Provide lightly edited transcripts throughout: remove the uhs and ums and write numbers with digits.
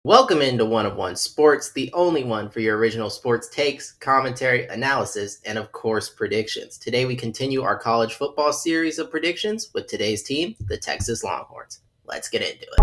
Welcome into One of One Sports, the only one for your original sports takes, commentary, analysis, and of course, predictions. Today we continue our college football series of predictions with today's team, the Texas Longhorns. Let's get into it.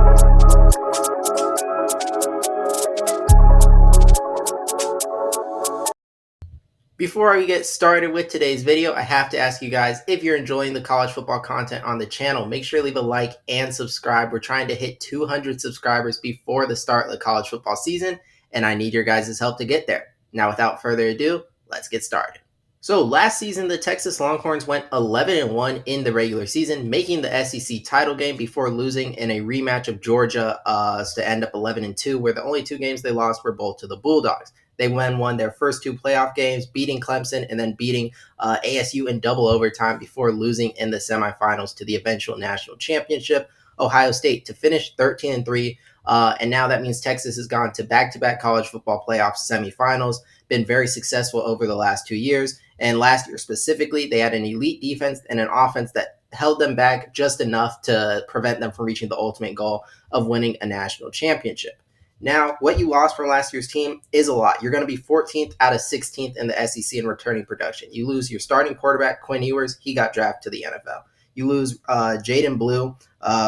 Before we get started with today's video, I have to ask you guys, if you're enjoying the college football content on the channel, make sure to leave a like and subscribe. We're trying to hit 200 subscribers before the start of the college football season, and I need your guys' help to get there. Now, without further ado, let's get started. So last season, the Texas Longhorns went 11-1 in the regular season, making the SEC title game before losing in a rematch of Georgia to end up 11-2, where the only two games they lost were both to the Bulldogs. They won their first two playoff games, beating Clemson and then beating ASU in double overtime before losing in the semifinals to the eventual national championship, Ohio State, to finish 13-3. And now that means Texas has gone to back-to-back college football playoff semifinals, been very successful over the last 2 years. And last year specifically, they had an elite defense and an offense that held them back just enough to prevent them from reaching the ultimate goal of winning a national championship. Now, what you lost from last year's team is a lot. You're going to be 14th out of 16th in the SEC in returning production. You lose your starting quarterback, Quinn Ewers. He got drafted to the NFL. You lose Jaden Blue,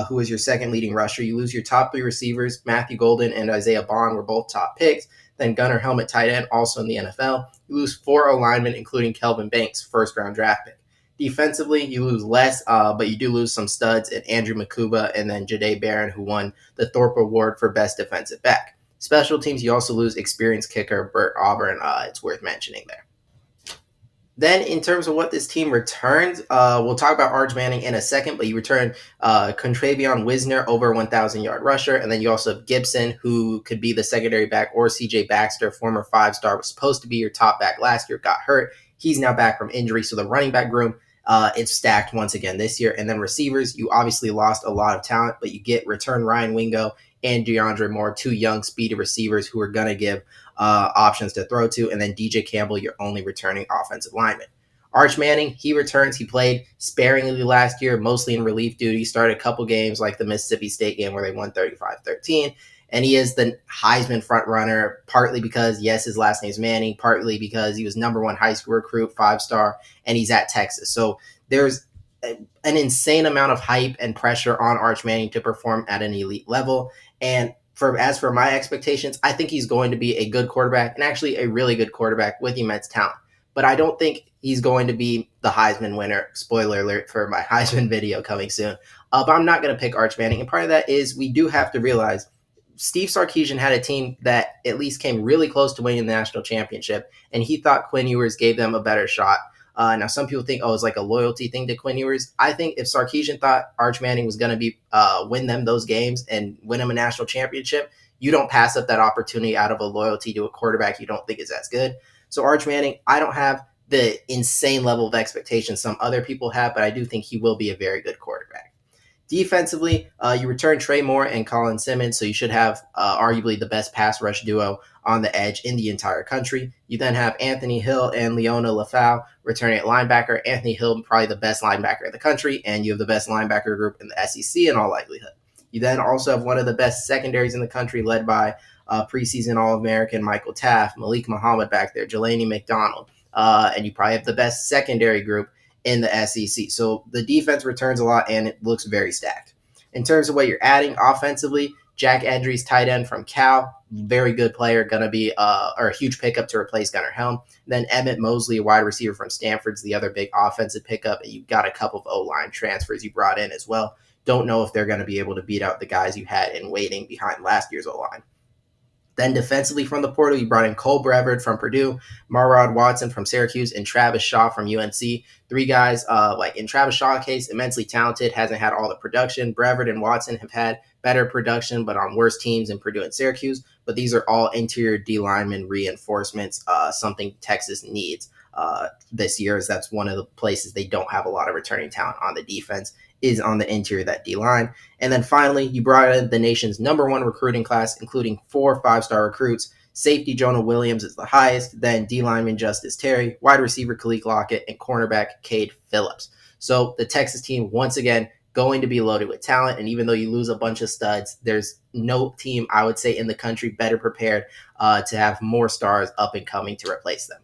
who is your second leading rusher. You lose your top three receivers, Matthew Golden and Isaiah Bond were both top picks. Then Gunnar Helmet, tight end, also in the NFL. You lose 4 O-linemen, including Kelvin Banks, first-round draft pick. Defensively, you lose less, but you do lose some studs in Andrew Makuba and then Jahdae Barron, who won the Thorpe Award for Best Defensive Back. Special teams, you also lose experienced kicker Bert Auburn. It's worth mentioning there. Then, in terms of what this team returns, we'll talk about Arch Manning in a second, but you return Contravion Wisner, over a 1,000-yard rusher, and then you also have Gibson, who could be the secondary back, or CJ Baxter, former 5-star, was supposed to be your top back last year, got hurt. He's now back from injury, so the running back room, it's stacked once again this year. And then receivers, you obviously lost a lot of talent, but you return Ryan Wingo and DeAndre Moore, 2 young, speedy receivers who are going to give options to throw to, and then DJ Campbell, your only returning offensive lineman. Arch Manning, he returns. He played sparingly last year, mostly in relief duty. Started a couple games like the Mississippi State game where they won 35-13. And he is the Heisman front runner, partly because, yes, his last name is Manning, partly because he was #1 high school recruit, 5-star, and he's at Texas. So there's an insane amount of hype and pressure on Arch Manning to perform at an elite level. And as for my expectations, I think he's going to be a good quarterback, and actually a really good quarterback with immense talent. But I don't think he's going to be the Heisman winner. Spoiler alert for my Heisman video coming soon. But I'm not going to pick Arch Manning. And part of that is we do have to realize Steve Sarkisian had a team that at least came really close to winning the national championship, and he thought Quinn Ewers gave them a better shot. Now, some people think, it's like a loyalty thing to Quinn Ewers. I think if Sarkisian thought Arch Manning was going to be win them those games and win them a national championship, you don't pass up that opportunity out of a loyalty to a quarterback you don't think is as good. So Arch Manning, I don't have the insane level of expectations some other people have, but I do think he will be a very good quarterback. Defensively, you return Trey Moore and Colin Simmons, so you should have arguably the best pass rush duo on the edge in the entire country. You then have Anthony Hill and Leona Lafau returning at linebacker. Anthony Hill, probably the best linebacker in the country, and you have the best linebacker group in the SEC in all likelihood. You then also have one of the best secondaries in the country, led by preseason All-American Michael Taft, Malik Muhammad back there, Jelani McDonald, and you probably have the best secondary group in the SEC. So the defense returns a lot, and it looks very stacked. In terms of what you're adding offensively, Jack Edries, tight end from Cal, very good player, going to be a huge pickup to replace Gunnar Helm. Then Emmett Mosley, a wide receiver from Stanford's the other big offensive pickup, and you've got a couple of O-line transfers you brought in as well. Don't know if they're going to be able to beat out the guys you had in waiting behind last year's O-line. Then defensively from the portal, you brought in Cole Brevard from Purdue, Marrod Watson from Syracuse, and Travis Shaw from UNC. 3 guys, like in Travis Shaw's case, immensely talented, hasn't had all the production. Brevard and Watson have had better production, but on worse teams in Purdue and Syracuse. But these are all interior D lineman reinforcements, something Texas needs this year, as that's one of the places they don't have a lot of returning talent on the defense, is on the interior of that D-line. And then finally, you brought in the nation's #1 recruiting class, including 4 5-star recruits. Safety Jonah Williams is the highest, then D-lineman Justice Terry, wide receiver Khalil Lockett, and cornerback Cade Phillips. So the Texas team, once again, going to be loaded with talent. And even though you lose a bunch of studs, there's no team, I would say, in the country better prepared to have more stars up and coming to replace them.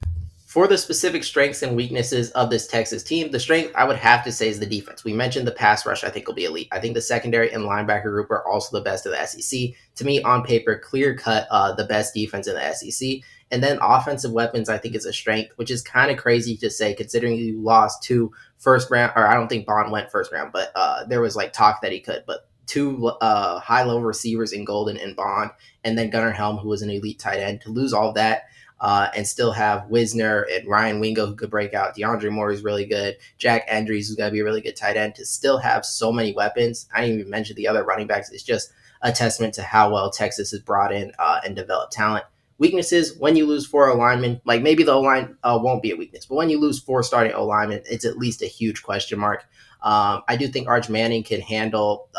For the specific strengths and weaknesses of this Texas team, the strength I would have to say is the defense. We mentioned the pass rush, I think will be elite. I think the secondary and linebacker group are also the best of the SEC. To me, on paper, clear cut, the best defense in the SEC. And then offensive weapons, I think, is a strength, which is kind of crazy to say considering you lost two first round, or I don't think Bond went first round, but there was like talk that he could. But two high level receivers in Golden and Bond, and then Gunnar Helm, who was an elite tight end, to lose all that. And still have Wisner and Ryan Wingo who could break out. DeAndre Moore is really good. Jack Andrews who's going to be a really good tight end. To still have so many weapons, I didn't even mention the other running backs. It's just a testament to how well Texas has brought in and developed talent. Weaknesses, when you lose four O-linemen, like maybe the O-line won't be a weakness, but when you lose four starting O-linemen, it's at least a huge question mark. I do think Arch Manning can handle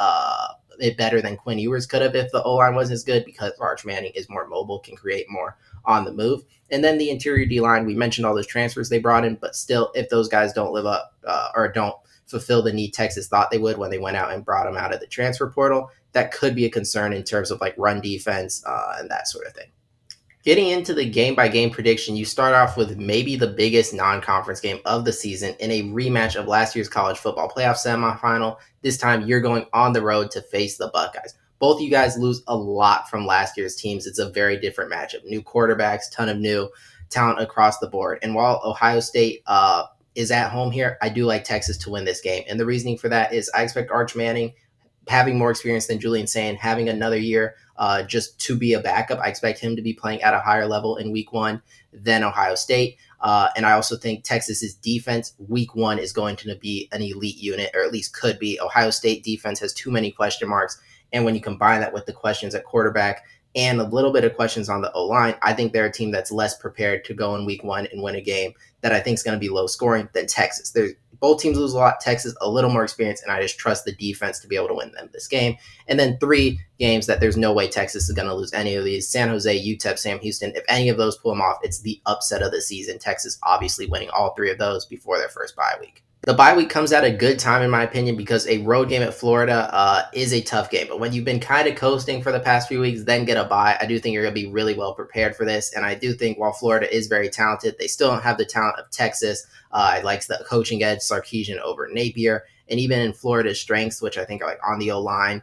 it better than Quinn Ewers could have if the O-line wasn't as good, because Arch Manning is more mobile, can create more on the move. And then the interior D-line, we mentioned all those transfers they brought in, but still, if those guys don't live up or don't fulfill the need Texas thought they would when they went out and brought them out of the transfer portal, that could be a concern in terms of like run defense and that sort of thing. Getting into the game-by-game prediction, you start off with maybe the biggest non-conference game of the season in a rematch of last year's college football playoff semifinal. This time, you're going on the road to face the Buckeyes. Both you guys lose a lot from last year's teams. It's a very different matchup. New quarterbacks, ton of new talent across the board. And while Ohio State is at home here, I do like Texas to win this game. And the reasoning for that is I expect Arch Manning, having more experience than Julian Sayin, having another year just to be a backup. I expect him to be playing at a higher level in week one than Ohio State. And I also think Texas's defense week one is going to be an elite unit, or at least could be. Ohio State defense has too many question marks. And when you combine that with the questions at quarterback and a little bit of questions on the O-line, I think they're a team that's less prepared to go in week one and win a game that I think is going to be low scoring than Texas. Both teams lose a lot. Texas, a little more experience, and I just trust the defense to be able to win them this game. And then three games that there's no way Texas is going to lose any of these: San Jose, UTEP, Sam Houston. If any of those pull them off, it's the upset of the season. Texas obviously winning all three of those before their first bye week. The bye week comes at a good time, in my opinion, because a road game at Florida is a tough game. But when you've been kind of coasting for the past few weeks, then get a bye, I do think you're going to be really well prepared for this. And I do think while Florida is very talented, they still don't have the talent of Texas. I like the coaching edge, Sarkisian over Napier. And even in Florida's strengths, which I think are like on the O-line,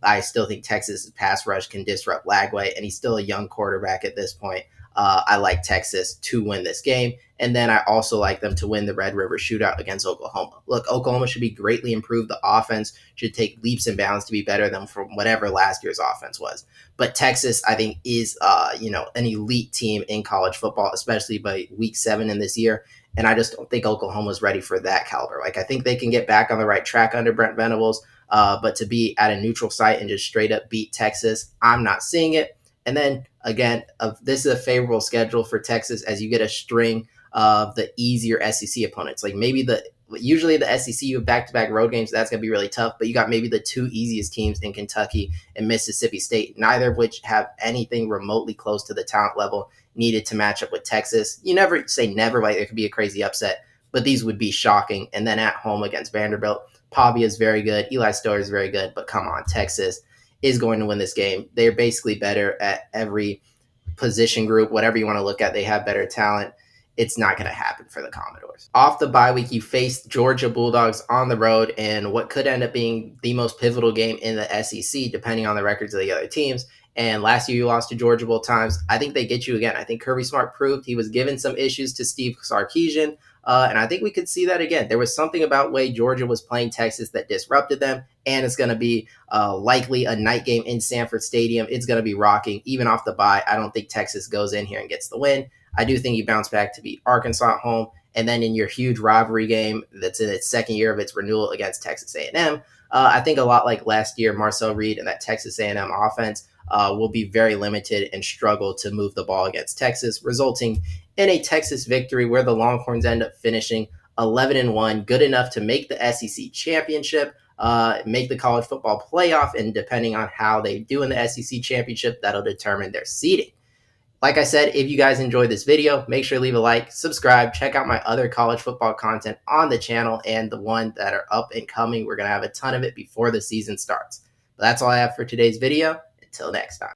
I still think Texas' pass rush can disrupt Lagway, and he's still a young quarterback at this point. I like Texas to win this game. And then I also like them to win the Red River Shootout against Oklahoma. Look, Oklahoma should be greatly improved. The offense should take leaps and bounds to be better than from whatever last year's offense was. But Texas, I think, is an elite team in college football, especially by week 7 in this year. And I just don't think Oklahoma's ready for that caliber. Like, I think they can get back on the right track under Brent Venables, but to be at a neutral site and just straight up beat Texas, I'm not seeing it. And then, again, this is a favorable schedule for Texas as you get a string of the easier SEC opponents. Like usually the SEC, you have back-to-back road games. That's going to be really tough. But you got maybe the two easiest teams in Kentucky and Mississippi State, neither of which have anything remotely close to the talent level needed to match up with Texas. You never say never, like there could be a crazy upset, but these would be shocking. And then at home against Vanderbilt, Pavia is very good. Eli Storer is very good. But come on, Texas is going to win this game. They're basically better at every position group, whatever you want to look at. They have better talent. It's not going to happen for the Commodores. Off the bye week, you face Georgia Bulldogs on the road in what could end up being the most pivotal game in the SEC, depending on the records of the other teams. And last year you lost to Georgia both times. I think they get you again. I think Kirby Smart proved he was given some issues to Steve Sarkisian. And I think we could see that again. There was something about way Georgia was playing Texas that disrupted them. And it's going to be likely a night game in Sanford Stadium. It's going to be rocking. Even off the bye, I don't think Texas goes in here and gets the win. I do think you bounce back to beat Arkansas at home. And then in your huge rivalry game that's in its second year of its renewal against Texas A&M, I think a lot like last year, Marcel Reed and that Texas A&M offense will be very limited and struggle to move the ball against Texas, resulting in a Texas victory where the Longhorns end up finishing 11-1, good enough to make the SEC championship, make the college football playoff, and depending on how they do in the SEC championship, that'll determine their seeding. Like I said, if you guys enjoyed this video, make sure to leave a like, subscribe, check out my other college football content on the channel and the one that are up and coming. We're going to have a ton of it before the season starts. But that's all I have for today's video. Until next time.